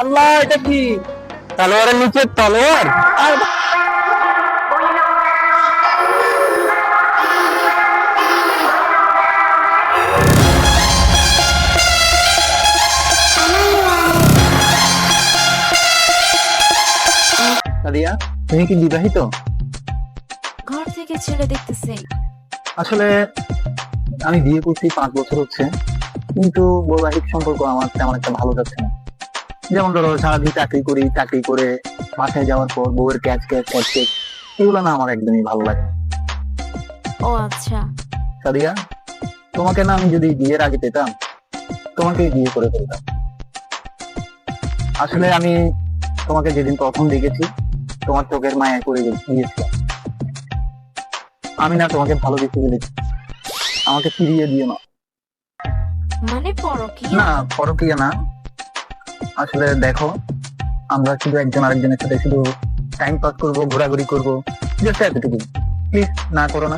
আল্লাহ, এটা কি? তলোয়ারের নিচে তলোয়ার? আর সাদিয়া, তুমি কি বিবাহিত? ঘর থেকে ছেলে দেখতেছে। আসলে আমি বিয়ে করছি 5 বছর হচ্ছে, কিন্তু বৈবাহিক সম্পর্ক আমার তেমন একটা ভালো যাচ্ছে না। যেমন ধরো, সারাদিন চাকরি করে বাসায় যাওয়ার পর বউয়ের ক্যাচ ক্যাচ ক্যাচ ক্যাচ, এগুলো না আমার একদমই ভালো লাগে না। ও আচ্ছা। সাদিয়া, তোমাকে না আমি যদি বিয়ের আগে পেতাম, তোমাকে বিয়ে করে ফেলতাম। আসলে আমি তোমাকে যেদিন প্রথম দেখেছি, তোমার চোখের মায়া করে গিয়েছিলাম। আমি না তোমাকে ভালোবেসে ফেলেছি, আমাকে ফিরিয়ে দিও না। মানে পরকীয়া? না, পরকীয়া না। আসলে দেখো, আমরা শুধু একজন আরেকজনের সাথে শুধু টাইম পাস করবো, ঘোরাঘুরি করবো, জাস্ট এতটুকু। প্লিজ না করো না।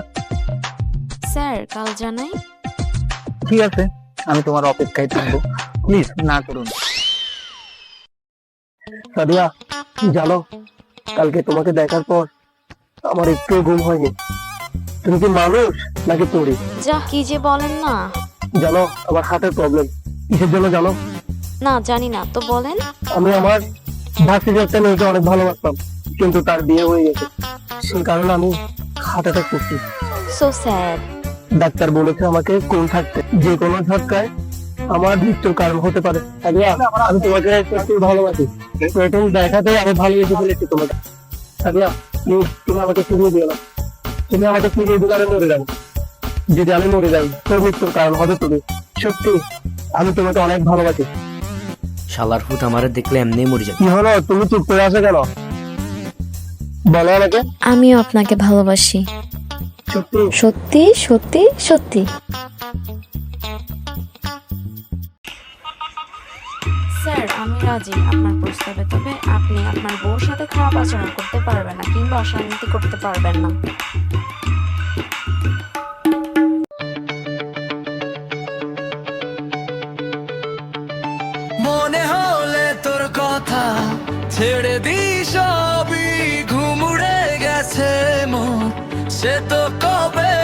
স্যার কাল জানাই। ঠিক আছে, আমি তোমার অপেক্ষায় থাকবো, প্লিজ না করুন। সাদিয়া, জানো, কালকে তোমাকে দেখার পর আমার একটু ঘুম হয়নি। তুমি কি মানুষ নাকি পড়ি? যা কি যে বলেন না। জানো, আমার হার্টের প্রবলেম। কিসের জন্য জানো? না জানি না তো বলেন। আমি আমার ভার্সিটি একটা মেয়েকে অনেক ভালোবাসতাম, কিন্তু তার বিয়ে হয়ে গেছে। সেই কারণে আমি হার্ট অ্যাটাক করছি। So sad. ডাক্তার বলেছে আমাকে কোল থাকতে, যে কোনো ঝটকায় আমার মৃত্যুর কারণ হতে পারে। সাদিয়া, আমি তোমাকে একটু ভালোবাসি। প্রথম দেখাতেই আমি ভালোবেসে ফেলেছি তোমাকে। সাদিয়া, প্লিজ তুমি আমাকে ফিরিয়ে দিও না। তুমি আমাকে ফিরিয়ে দিলে আমি মরে যাবো। যদি আমি মরে যাই, তোর মৃত্যুর কারণ হবে তুমি। সত্যি, আমি তোমাকে অনেক ভালোবাসি। শালার ফুট আমারে দেখলে এমনি মরে যাবে। কি হলো, তুমি চুপ করে আছো কেন? বলো আমাকে। আমিও আপনাকে ভালোবাসি। সত্যি? সত্যি সত্যি সত্যি। স্যার আমি রাজি আপনার প্রস্তাবে, তবে আপনি আপনার বউর সাথে খারাপ আচরণ করতে পারবেন না কিংবা অশান্তি করতে পারবেন না। মনে হলে তোর কথা ছেড়ে দি সবই, ঘুমুড়ে গেছে মন সে তো কবে।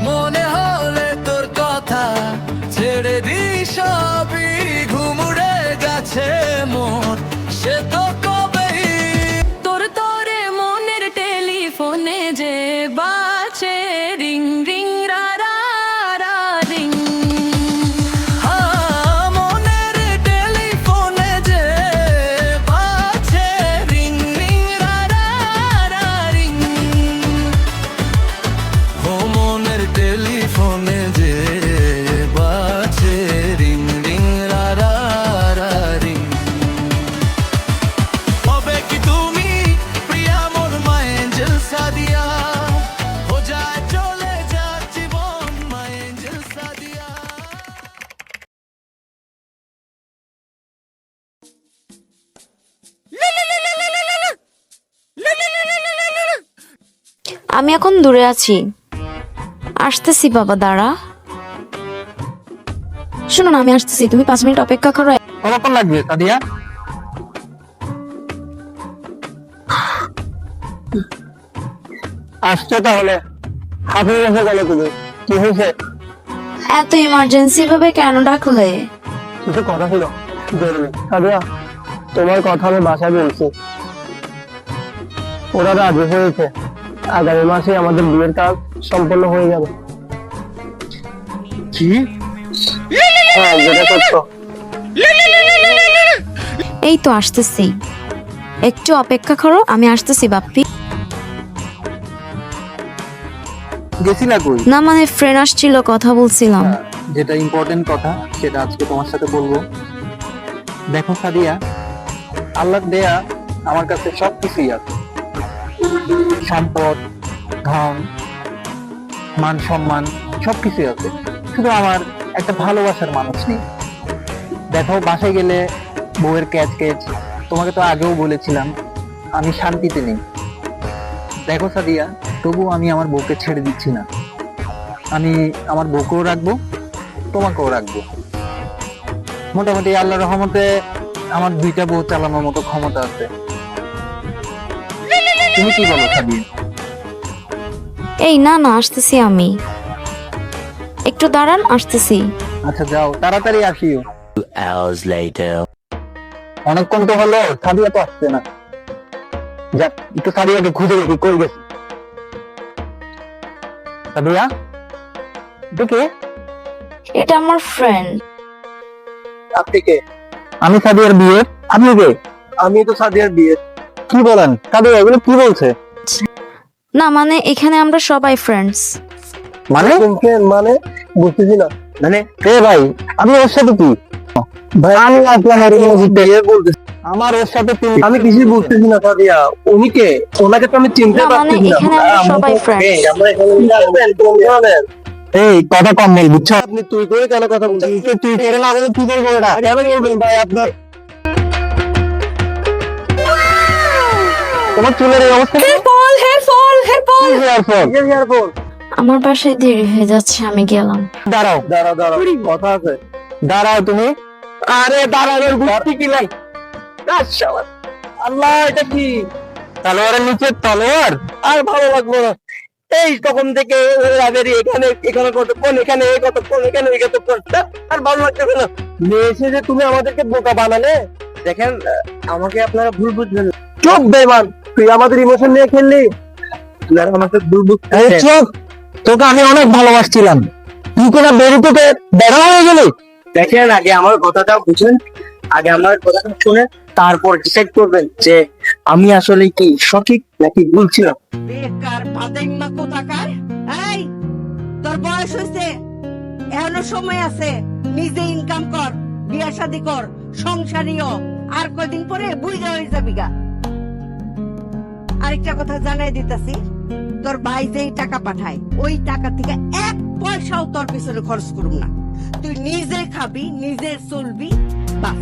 মনে হলে তোর কথা ছেড়ে দি সবই, ঘুমুড়ে গেছে মন সে তো কবে। তোর তোরে মনের টেলিফোনে যে বাজে রিং রিং রা রা রা রিং। মনের টেলিফোনে যে বাজে রিং রিং রা রা রা রিং। ও মনের টেলিফোনে যে বাজে রিং রিং রা রা রা রিং। হবে কি তুমি প্রিয়া মোর মাই এঞ্জেল সাদিয়া, হো যায় চলে যা জীবন মাই এঞ্জেল সাদিয়া। আমি এখন দূরে আছি, আসতেছি বাবা দাঁড়া। শোনো না, আমি আসতেছি, তুমি 5 মিনিট অপেক্ষা করো। কতক্ষণ লাগবে সাদিয়া? আসছো তাহলে? হাফিয়ে গেছে গেলে তুমি, কি হয়েছে? এত ইমার্জেন্সি ভাবে কেন ডাকলে? কিছু কথা ছিল জরুরি। সাদিয়া, তোমার কথা আমি বাসায় বলছি, ওরা রাজি হয়েছে। আগামী মাসে আমাদের বিয়ের কাজ সম্পন্ন হয়ে যাবে। কি? হ্যাঁ, যেটা সত্য। এই তো আসতেছি, একটু অপেক্ষা করো, আমি আসতেছি বাপ্পি। গেছিলা কই? না মানে ফ্রেন্ড আসছিল, কথা বলছিলাম। যেটা ইম্পর্টেন্ট কথা সেটা আজকে তোমার সাথে বলবো। দেখো সাদিয়া, আল্লাহ দেয়া আমার কাছে সবকিছুই আছে। সম্পদ, ধন, মান সম্মান সবকিছুই আছে, শুধু আমার একটা ভালোবাসার মানুষ নেই। দেখো, বাসায় গেলে বউয়ের ক্যাচ ক্যাচ, তোমাকে তো আগেও বলেছিলাম আমি শান্তিতে নেই। দেখো সাদিয়া, তবু আমি আমার বউকে ছেড়ে দিচ্ছি না। আমি আমার বউকেও রাখবো, তোমাকেও রাখবো। মোটামুটি আল্লাহর রহমতে আমার 2টা বউ চালানোর মতো ক্ষমতা আছে। তুমি কি বলো সাবিয়া? এই না না, আসতেছি আমি, একটু দাঁড়ান, আসতেছি। আচ্ছা যাও, তাড়াতাড়ি আসিও। 2 hours later. অনেকক্ষণ তো হলো, সাবিয়া তো আসছে না। যাক, একটু সাবিয়াকে খুঁজে দেখি কই গেছে। সাবিয়া, এটা কে? এটা আমার ফ্রেন্ড। আপনি কে? আমি সাদিয়ার বিয়ে। আপনি কে? আমি তো সাদিয়ার বিয়ে। কি বলেন সাদিয়া, এগুলো কি বলছে? না মানে এখানে আমরা সবাই ফ্রেন্ডস। মানে মানে বুঝতেছি না। মানে কে ভাই? আমি ওর সাথে কি ভাই? আমি আপনার বিয়ে বলতেছি, আমার ওর সাথে আমি কিছু বুঝতেছি না সাদিয়া। উনি কে? ওনাকে তো আমি চিনতে না মানে পারছি না। এখানে আমরা সবাই ফ্রেন্ডস। এই কথা কম বল, বুঝছো? আপনি তুই করে কেন কথা বলছেন? তুই করে না বলে তুই করে বলটা কেন বলবেন ভাই? আপনার তোমার চুলের এই অবস্থা কি? Hair fall. আমার বাসায় দেরি হয়ে যাচ্ছে, আমি গেলাম। দাঁড়াও দাঁড়াও দাঁড়াও, কথা আছে। দাঁড়াও তুমি। আরে দাঁড়ানোর বুদ্ধি কি নাই? আল্লাহ, এটা কি তলোয়ারের নিচে তলোয়ার? আর ভালো লাগলো না। এই তখন থেকে রাগেরই এখানে এখানে কতক্ষণ, এখানে কতক্ষণ, এখানে কতক্ষণ, আর ভালো লাগতেছে না। এসে যে তুমি আমাদেরকে বোকা বানালে। দেখেন, আমাকে আপনারা ভুল বুঝবেন। চুপ বেমান, তুই আমাদের ইমোশন নিয়ে খেললি। আপনারা আমাকে ভুল বুঝছেন। চুপ, তোকে আমি অনেক ভালোবাসছিলাম, তুই কোনো বেরোতে বেড়া হয়ে গেলি। দেখেন, আগে আমার কথাটা বুঝেন, আগে আমার কথাটা শুনে তারপর ডিসাইড করবেন যে আমি আসলে কি সঠিক নাকি ভুল ছিলাম। বেকার বাদাইম্মা কোথাকার। এই, তোর বয়স হয়েছে, এখনো সময় আছে, নিজে ইনকাম কর, বিয়া শাদী কর, সংসারীও। আর কয়দিন পরে বুঝা হয়ে যাবি গা। আরেকটা কথা জানাই দিতেছি, তোর ভাই যেই টাকা পাঠায় ওই টাকা থেকে 1 পয়সাও তোর পিছনে খরচ করুম না। তুই নিজে খাবি, নিজে চলবি, বাস।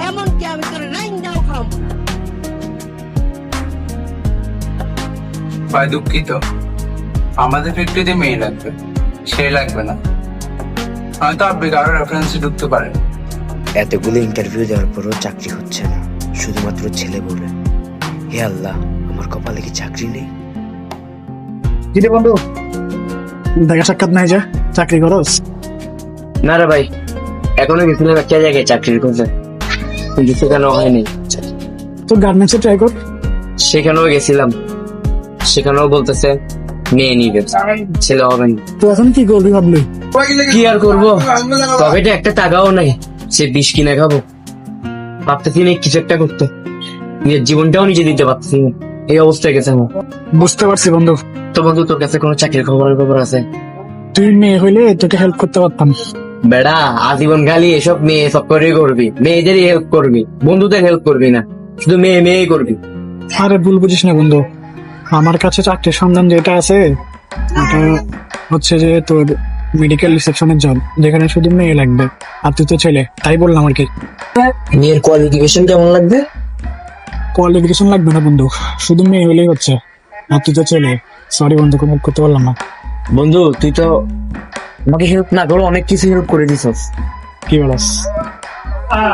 এমনকি আমি তোর রাইন্দাও খাওয়াবো না। ভাই দুঃখিত, আমাদের ফ্যাক্টরিতে মেয়ে লাগবে, সে লাগবে না। হয়তো আপনি কারো রেফারেন্সে ঢুকতে পারেন। এতগুলো ইন্টারভিউ দেওয়ার পরও চাকরি হচ্ছে না, শুধুমাত্র ছেলে বলে। হে আল্লাহ, আমার কপালে কি চাকরি নেই? কিরে বন্ধু, দেখা সাক্ষাৎ নাই যে, চাকরি করস? না রে ভাই, এখনো গেছিলাম একটা জায়গায় চাকরির খোঁজে, কিন্তু সেখানেও হয়নি। তোর গার্মেন্টসে ট্রাই কর। সেখানেও গেছিলাম, সেখানেও বলতেছে মেয়ে নিবে, ছেলে হবে না। তো এখন কি করবি ভাবলি? কি আর করবো, পকেটে একটা টাকাও নাই, সে বিষ কিনে খাবো। ভাবতেছি না কিছু একটা করতে, নিজের জীবনটাও নিজে দিতে পারতেছি না, এই অবস্থায় গেছে আমার। বুঝতে পারছি বন্ধু। তো বন্ধু, তোর কাছে কোনো চাকরির খবর আছে? তুই মেয়ে হইলে তোকে হেল্প করতে পারতাম। বেড়া, আজীবন খালি এসব মেয়ে সব করে করবি, মেয়েদেরই হেল্প করবি, বন্ধুদের হেল্প করবি না, শুধু মেয়ে করবি। আরে ভুল বুঝিস না বন্ধু, আমার কাছে চাকরির সন্ধান যেটা আছে ওটা হচ্ছে যে তোর মেডিকেল রিসেপশনের জব, যেখানে শুধু মেয়ে লাগবে, আর তুই তো ছেলে, তাই বললাম আর কি। মেয়ের কোয়ালিফিকেশন কেমন লাগবে? কোয়ালিফিকেশন লাগবে না বন্ধু, শুধু মেয়ে হলেই হচ্ছে, আর তুই তো ছেলে। সরি বন্ধু, কোনো হেল্প করতে পারলাম না। বন্ধু, তুই তো আমাকে হেল্প না করো অনেক কিছু হেল্প করে দিছস। কি বলস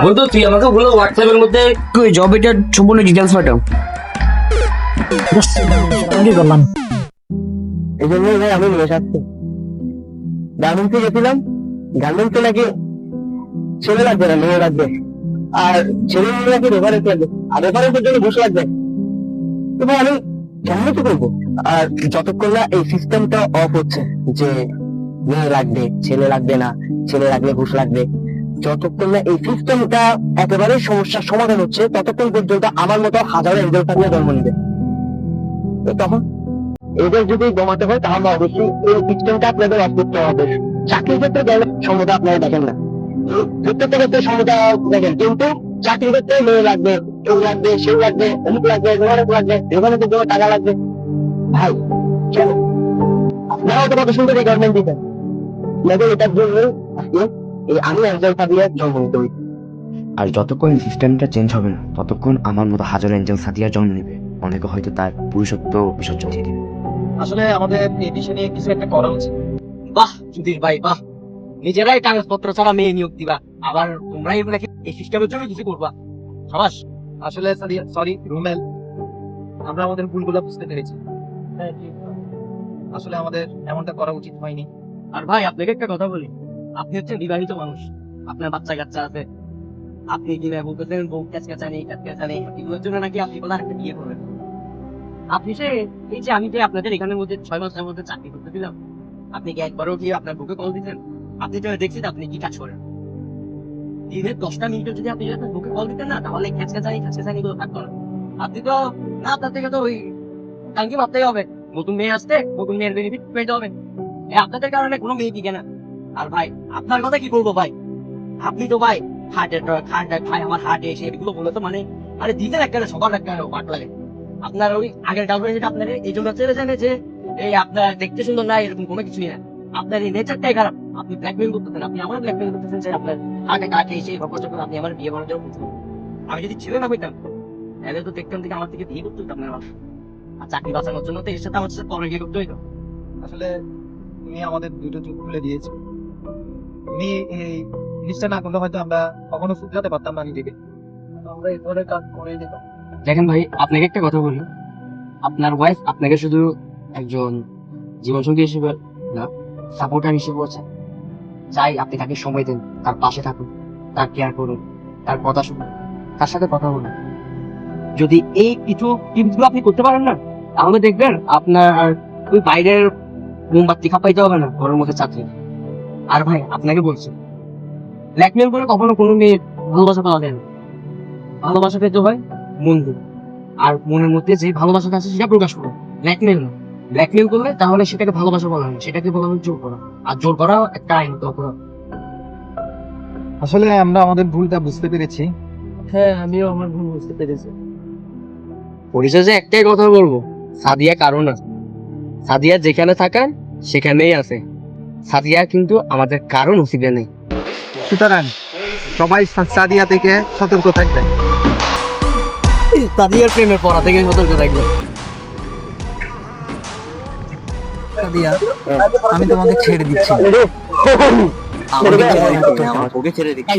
বন্ধু, তুই আমাকে বলো হোয়াটসঅ্যাপের মধ্যে তুই জব এটার সম্পূর্ণ ডিটেলস পাঠাও। কি করলাম? এই জন্য ভাই আমি বসে থাকছি। গার্মেন্টসে গেছিলাম, গার্মেন্টসে নাকি ছেলে লাগবে না, মেয়ে লাগবে, আর ছেলে মেয়ে নাকি রেফারেন্স লাগবে, আর রেফারেন্সের জন্য ঘুষ লাগবে। তো ভাই আমি কেমন কি করবো? আর যতক্ষণ না এই সিস্টেমটা অফ হচ্ছে যে মেয়ে লাগবে, ছেলে লাগবে না, ছেলে লাগবে ঘুষ লাগবে, যতক্ষণ না এই সিস্টেমটা একেবারে সমস্যার সমাধান হচ্ছে, ততক্ষণ পর্যন্ত আমার মতো হাজারো এঞ্জেল থাকলে জন্ম নিবে। তো তখন এদের যদি জমাতে হয় তাহলে অবশ্যই এই সিস্টেমটা আপনাদের অফ করতে হবে। চাকরির ক্ষেত্রে গেলে সমতা আপনারা দেখেন না, প্রত্যেকটা ক্ষেত্রে সমতা দেখেন, কিন্তু চাকরির ক্ষেত্রে মেয়ে লাগবে, কেউ লাগবে, সেও লাগবে, অমুক লাগবে, অনেক লাগবে, এখানে তো জন্য টাকা লাগবে। ভাই কেন আপনারাও তো কত সুন্দর এই গভর্নমেন্ট দিতেন, আপনাদের এটার জন্য আজকে এই আমি একজন সাদিয়া জন্ম নিতে হই। আর যতক্ষণ সিস্টেমটা চেঞ্জ হবে না, ততক্ষণ আমার মতো হাজার এঞ্জেল সাদিয়া জন্ম নেবে, অনেকে হয়তো তার পুরুষত্ব বিসর্জন দিয়ে দিবে। আসলে আমাদের এই বিষয় নিয়ে কিছু একটা করা উচিত। বাহ সুধীর ভাই, বাহ। নিজেরাই কাগজপত্র ছাড়া মেয়ে নিয়োগ দিবা, আবার তোমরা এগুলা এই সিস্টেমের জন্য কিছু করবা। সাবাস। আসলে সরি রুমেল, আমরা আমাদের ভুলগুলো বুঝতে পেরেছি। আসলে আমাদের এমনটা করা উচিত হয়নি। আর ভাই আপনাকে একটা কথা বলি, আপনি হচ্ছেন বিবাহিত মানুষ, আপনার বাচ্চা কাচ্চা আছে, আপনি কি না বলতেছেন বউ ক্যাচক্যাচানি এগুলোর জন্য নাকি আপনি কোনো একটা বিয়ে করবেন? আপনি সে এই যে আমি যে আপনাদের এখানের মধ্যে 6 মাসের মধ্যে চাকরি করতে দিলাম, আপনি কি একবারও কি আপনার বুকে কল দিতেন? আপনি তো দেখছেন আপনি কি কাজ করেন। দিনের 10টা মিনিটে যদি আপনি আপনার বুকে কল দিতেন না, তাহলে ক্যাচক্যাচানি গুলো থাকতো না। আপনি তো না, আপনার থেকে তো ওই টাঙ্কি ভাবতেই হবে, নতুন মেয়ে আসতে নতুন মেয়ের বেনিফিট পেতে হবে। আপনাদের কারণে কোনো মেয়ে দিকে না। আর ভাই আপনার কথা কি বলবো ভাই, আপনি তো ভাই ভাই আমার হার্টে এসে এগুলো বলে তো মানে আরে দিতেন একটা সকাল একটা পাট লাগে। আপনার ওই আগের গার্লফ্রেন্ড আপনার এই জন্য ছেড়ে জানে যে এই আপনার দেখতে সুন্দর না, এরকম কোনো কিছুই না। আপনার এই নেচারটাই খারাপ, আপনি ব্ল্যাকমেল করতেছেন, আপনি আমার ব্ল্যাকমেল করতেছেন যে আপনার হার্টে এসে যখন আপনি আমার বিয়ে করার জন্য বলছেন। আমি যদি ছেলে না হইতাম তাহলে তো দেখতাম থেকে আমার থেকে বিয়ে করতে হতো আপনার। আর চাকরি বাঁচানোর জন্য তো এর সাথে আমার সাথে পরে গিয়ে করতে হইতো। আসলে তুমি আমাদের দুটো চোখ খুলে দিয়েছো। তুমি এই জিনিসটা না করলে হয়তো আমরা কখনো শুধরাতে পারতাম না নিজেকে। আমরা এই ধরনের কাজ করে দিতাম। দেখেন ভাই আপনাকে একটা কথা বলি, আপনার ওয়াইফ আপনাকে শুধু একজন জীবনসঙ্গী হিসেবে না, সাপোর্টার হিসেবে আছে। চাই আপনি তাকে সময় দেন, তার পাশে থাকুন, তার কেয়ার করুন, তার কথা শুনুন, তার সাথে কথা বলুন। যদি এই কিছু টিপসগুলো আপনি করতে পারেন না, তাহলে দেখবেন আপনার ওই বাইরের মোমবাতি খাপাইতে হবে না, ঘরের মধ্যে চাকরি। আর ভাই আপনাকে বলছি, ব্ল্যাকমেল করে কখনো কোনো মেয়ের ভালোবাসা পাওয়া যায় না। ভালোবাসা পেতে হয় মন দিয়ে, আর মনের মধ্যে যে ভালোবাসাটা আছে সেটা প্রকাশ করো, ব্ল্যাকমেল না। ব্ল্যাকমেল করলে তাহলে সেটাকে ভালোবাসা বলা হয়, সেটাকে বলা হয় জোর করা, আর জোর করা একটা আইনত অপরাধ। আসলে আমরা আমাদের ভুলটা বুঝতে পেরেছি। হ্যাঁ, আমিও আমার ভুল বুঝতে পেরেছি। পরিশেষে একটাই কথা বলবো, সাদিয়া কারণ আছে, সাদিয়া যেখানে থাকার সেখানেই আছে। সাদিয়া কিন্তু আমাদের কারণ নসিবে নেই। সুতরাং সবাই সাদিয়া থেকে সতর্ক থাকবে। সাদিয়ার প্রেমের পড়া থেকে সতর্ক থাকবে। সাদিয়া, আমি তোমাকে ছেড়ে দিচ্ছি। ওকে ছেড়ে দিচ্ছি।